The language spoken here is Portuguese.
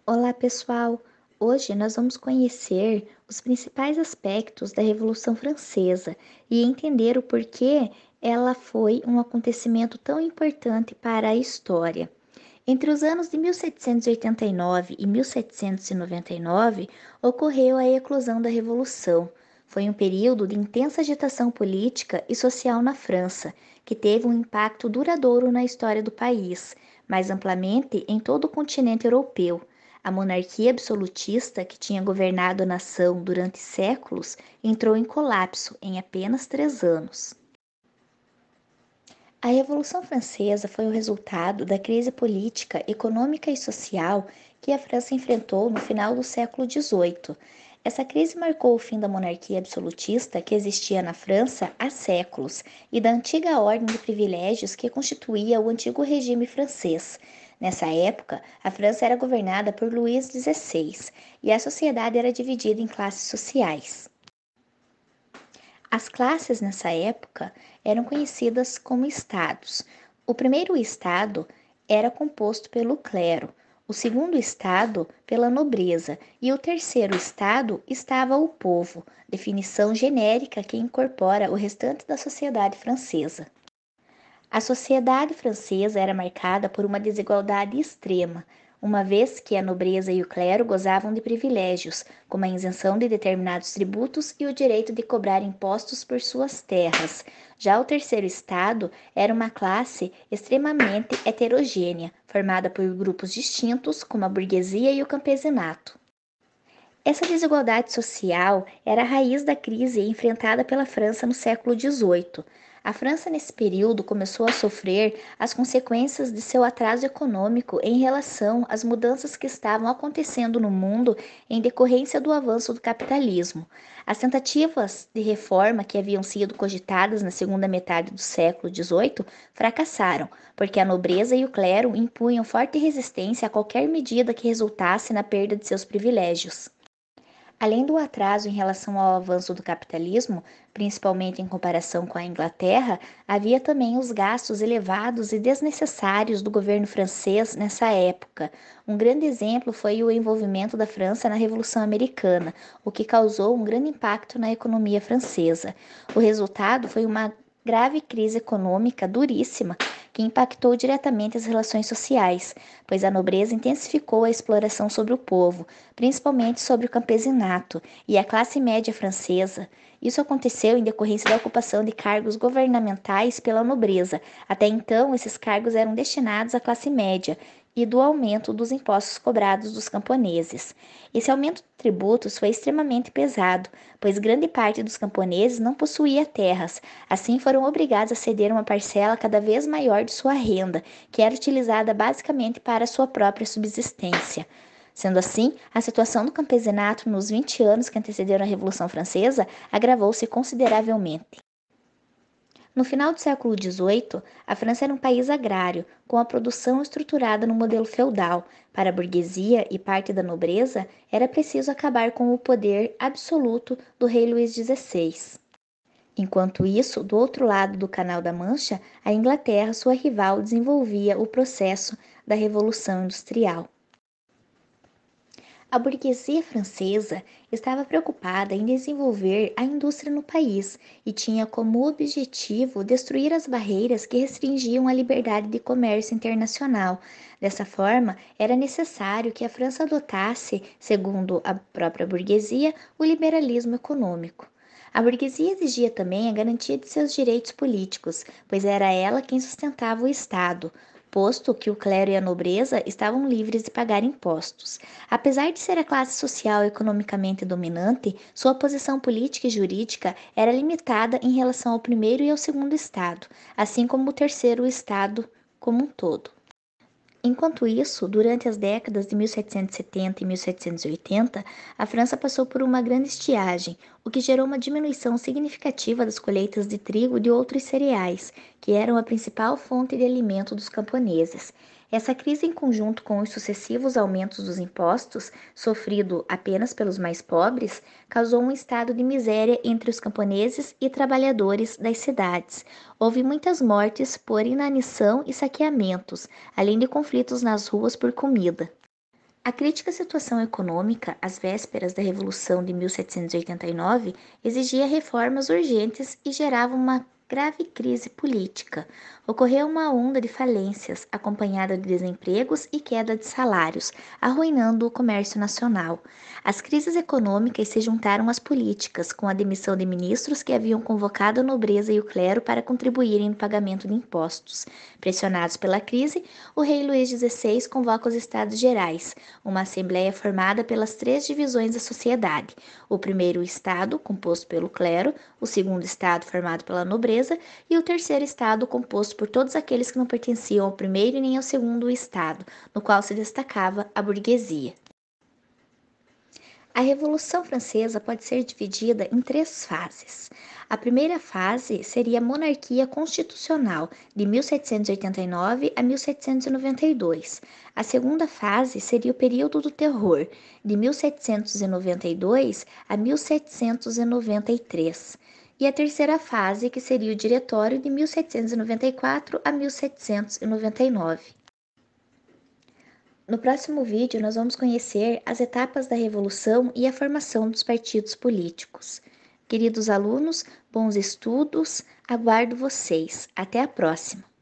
Olá, pessoal! Hoje nós vamos conhecer os principais aspectos da Revolução Francesa e entender o porquê ela foi um acontecimento tão importante para a história. Entre os anos de 1789 e 1799, ocorreu a eclosão da Revolução. Foi um período de intensa agitação política e social na França, que teve um impacto duradouro na história do país, mais amplamente em todo o continente europeu. A monarquia absolutista, que tinha governado a nação durante séculos, entrou em colapso em apenas 3 anos. A Revolução Francesa foi o resultado da crise política, econômica e social que a França enfrentou no final do século XVIII. Essa crise marcou o fim da monarquia absolutista que existia na França há séculos e da antiga ordem de privilégios que constituía o antigo regime francês. Nessa época, a França era governada por Luís XVI e a sociedade era dividida em classes sociais. As classes nessa época eram conhecidas como estados. O primeiro estado era composto pelo clero, o segundo estado pela nobreza e o terceiro estado estava o povo, definição genérica que incorpora o restante da sociedade francesa. A sociedade francesa era marcada por uma desigualdade extrema, uma vez que a nobreza e o clero gozavam de privilégios, como a isenção de determinados tributos e o direito de cobrar impostos por suas terras. Já o terceiro estado era uma classe extremamente heterogênea, formada por grupos distintos, como a burguesia e o campesinato. Essa desigualdade social era a raiz da crise enfrentada pela França no século XVIII. A França, nesse período, começou a sofrer as consequências de seu atraso econômico em relação às mudanças que estavam acontecendo no mundo em decorrência do avanço do capitalismo. As tentativas de reforma que haviam sido cogitadas na segunda metade do século XVIII fracassaram, porque a nobreza e o clero impunham forte resistência a qualquer medida que resultasse na perda de seus privilégios. Além do atraso em relação ao avanço do capitalismo, principalmente em comparação com a Inglaterra, havia também os gastos elevados e desnecessários do governo francês nessa época. Um grande exemplo foi o envolvimento da França na Revolução Americana, o que causou um grande impacto na economia francesa. O resultado foi uma grave crise econômica duríssima que impactou diretamente as relações sociais, pois a nobreza intensificou a exploração sobre o povo, principalmente sobre o campesinato e a classe média francesa. Isso aconteceu em decorrência da ocupação de cargos governamentais pela nobreza. Até então, esses cargos eram destinados à classe média e do aumento dos impostos cobrados dos camponeses. Esse aumento de tributos foi extremamente pesado, pois grande parte dos camponeses não possuía terras, assim foram obrigados a ceder uma parcela cada vez maior de sua renda, que era utilizada basicamente para sua própria subsistência. Sendo assim, a situação do campesinato nos 20 anos que antecederam a Revolução Francesa agravou-se consideravelmente. No final do século XVIII, a França era um país agrário, com a produção estruturada no modelo feudal. Para a burguesia e parte da nobreza, era preciso acabar com o poder absoluto do rei Luís XVI. Enquanto isso, do outro lado do Canal da Mancha, a Inglaterra, sua rival, desenvolvia o processo da Revolução Industrial. A burguesia francesa estava preocupada em desenvolver a indústria no país e tinha como objetivo destruir as barreiras que restringiam a liberdade de comércio internacional. Dessa forma, era necessário que a França adotasse, segundo a própria burguesia, o liberalismo econômico. A burguesia exigia também a garantia de seus direitos políticos, pois era ela quem sustentava o Estado, posto que o clero e a nobreza estavam livres de pagar impostos. Apesar de ser a classe social economicamente dominante, sua posição política e jurídica era limitada em relação ao primeiro e ao segundo estado, assim como o terceiro estado como um todo. Enquanto isso, durante as décadas de 1770 e 1780, a França passou por uma grande estiagem, o que gerou uma diminuição significativa das colheitas de trigo e de outros cereais, que eram a principal fonte de alimento dos camponeses. Essa crise, em conjunto com os sucessivos aumentos dos impostos, sofrido apenas pelos mais pobres, causou um estado de miséria entre os camponeses e trabalhadores das cidades. Houve muitas mortes por inanição e saqueamentos, além de conflitos nas ruas por comida. A crítica à situação econômica, às vésperas da Revolução de 1789, exigia reformas urgentes e gerava uma grave crise política. Ocorreu uma onda de falências, acompanhada de desempregos e queda de salários, arruinando o comércio nacional. As crises econômicas se juntaram às políticas, com a demissão de ministros que haviam convocado a nobreza e o clero para contribuírem no pagamento de impostos. Pressionados pela crise, o rei Luís XVI convoca os Estados Gerais, uma assembleia formada pelas três divisões da sociedade: o primeiro estado, composto pelo clero, o segundo estado, formado pela nobreza, e o terceiro estado, composto por todos aqueles que não pertenciam ao primeiro e nem ao segundo estado, no qual se destacava a burguesia. A Revolução Francesa pode ser dividida em três fases. A primeira fase seria a monarquia constitucional, de 1789 a 1792. A segunda fase seria o período do terror, de 1792 a 1793. E a terceira fase, que seria o diretório, de 1794 a 1799. No próximo vídeo, nós vamos conhecer as etapas da Revolução e a formação dos partidos políticos. Queridos alunos, bons estudos, aguardo vocês. Até a próxima!